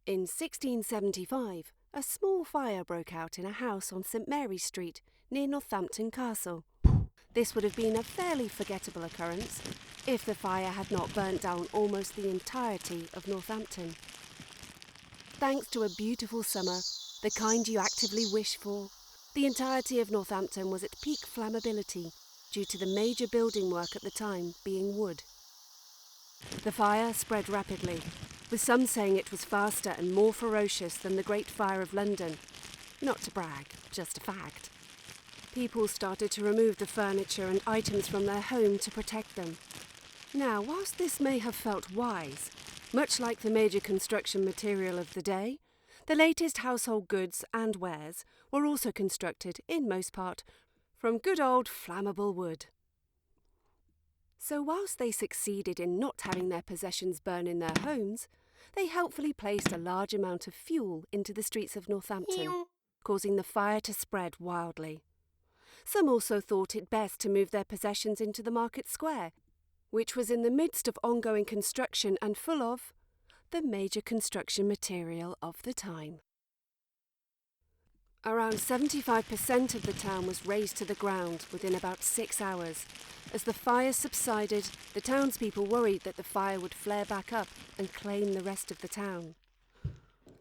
In 1675, a small fire broke out in a house on St Mary's Street near Northampton Castle. This would have been a fairly forgettable occurrence if the fire had not burnt down almost the entirety of Northampton. Thanks to a beautiful summer, the kind you actively wish for, the entirety of Northampton was at peak flammability due to the major building work at the time being wood. The fire spread rapidly, with some saying it was faster and more ferocious than the Great Fire of London. Not to brag, just a fact. People started to remove the furniture and items from their home to protect them. Now, whilst this may have felt wise, much like the major construction material of the day, the latest household goods and wares were also constructed, in most part, from good old flammable wood. So whilst they succeeded in not having their possessions burn in their homes, they helpfully placed a large amount of fuel into the streets of Northampton, causing the fire to spread wildly. Some also thought it best to move their possessions into the market square, which was in the midst of ongoing construction and full of the major construction material of the time. Around 75% of the town was razed to the ground within about 6 hours. As the fire subsided, the townspeople worried that the fire would flare back up and claim the rest of the town.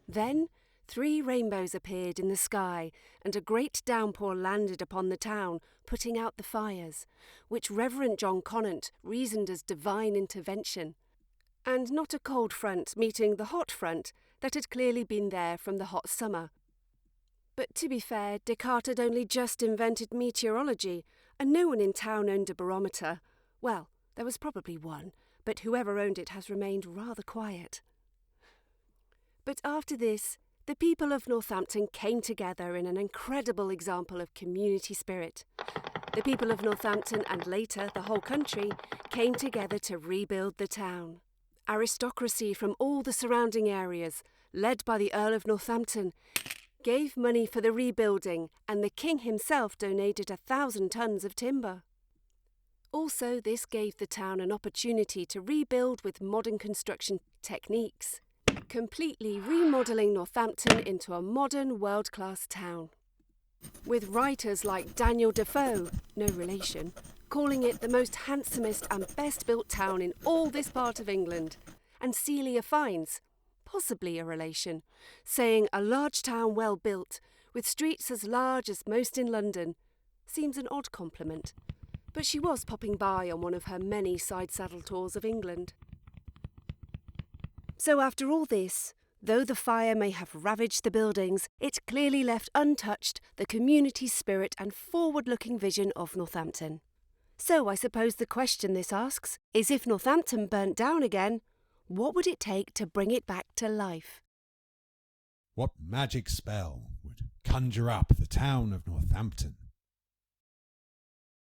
Then 3 rainbows appeared in the sky, and a great downpour landed upon the town, putting out the fires, which Reverend John Conant reasoned as divine intervention, and not a cold front meeting the hot front that had clearly been there from the hot summer. But to be fair, Descartes had only just invented meteorology, and no one in town owned a barometer. Well, there was probably one, but whoever owned it has remained rather quiet. But after this, the people of Northampton came together in an incredible example of community spirit. The people of Northampton, and later the whole country, came together to rebuild the town. Aristocracy from all the surrounding areas, led by the Earl of Northampton, gave money for the rebuilding, and the king himself donated 1,000 tons of timber. Also, this gave the town an opportunity to rebuild with modern construction techniques, completely remodelling Northampton into a modern world-class town. With writers like Daniel Defoe, no relation, calling it the most handsomest and best-built town in all this part of England, and Celia Fiennes, possibly a relation, saying a large town well built, with streets as large as most in London, seems an odd compliment, but she was popping by on one of her many side-saddle tours of England. So after all this, though the fire may have ravaged the buildings, it clearly left untouched the community spirit and forward-looking vision of Northampton. So I suppose the question this asks is, if Northampton burnt down again, what would it take to bring it back to life? What magic spell would conjure up the town of Northampton